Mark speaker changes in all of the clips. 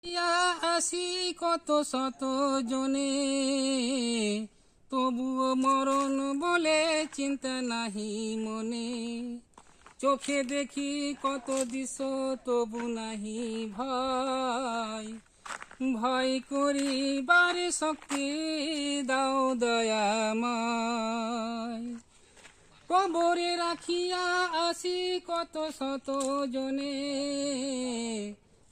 Speaker 1: ইয়া আসি কত শত জনে, তবুও মরণ বলে চিন্তা নাহি মনে। চোখে দেখি কত দৃশ্য তবু নাহি ভয়, ভয় করিবার শক্তি দাও দয়াময়। কবরে রাখিয়া আসি কত শত জনে,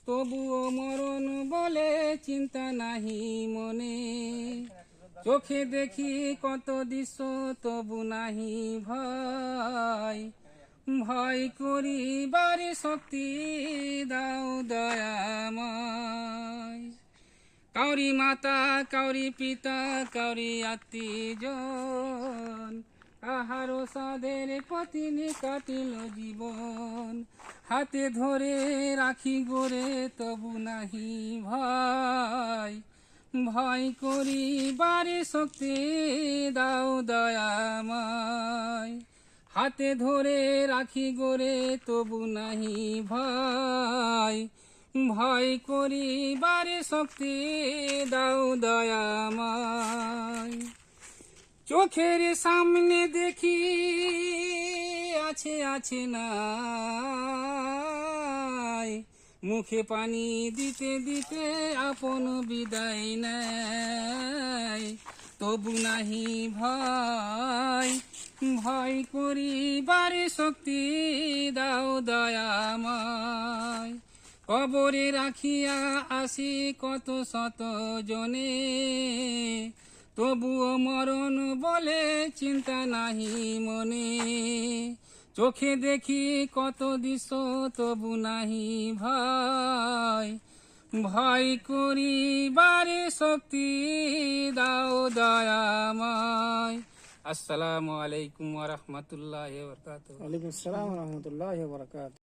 Speaker 1: তবুও মরণ বলে চিন্তা নাহি মনে। চোখে দেখি কত দৃশ্য তবু নাহি ভয়, ভয় করিবার শক্তি দাও দয়াময়। কাউরি মাতা কাউরি পিতা কাউরি আত্মীয়জন, কাহারো সাধের পতিনি কাটিল জীবন। হাতে ধরে রাখি গোরে তবু নাহি ভয়, ভয় করিবারে শক্তি দাও দয়াময়। হাতে ধরে রাখি গোরে তবু নাহি ভয়, ভয় করিবারে শক্তি দাও দয়াময়। চোখের সামনে দেখি আছে আছে নাই, মুখে পানি দিতে দিতে আপন বিদায় নেয়। তবু নাহি ভয়, ভয় করিবারে শক্তি দাও দয়াময়। কবরে রাখিয়া আসি কত শত জনে, তবুও মরণ বলে চিন্তা নাহি মনে। চোখে দেখি কত দৃশ্য তবু নাহি ভয়, ভয় করিবারে শক্তি দাও দয়াময়। আসসালামু আলাইকুম ওয়া রাহমাতুল্লাহি ওয়া বারাকাতুহু।
Speaker 2: ওয়ালাইকুম আসসালাম ওয়া রাহমাতুল্লাহি ওয়া বারাকাতুহু।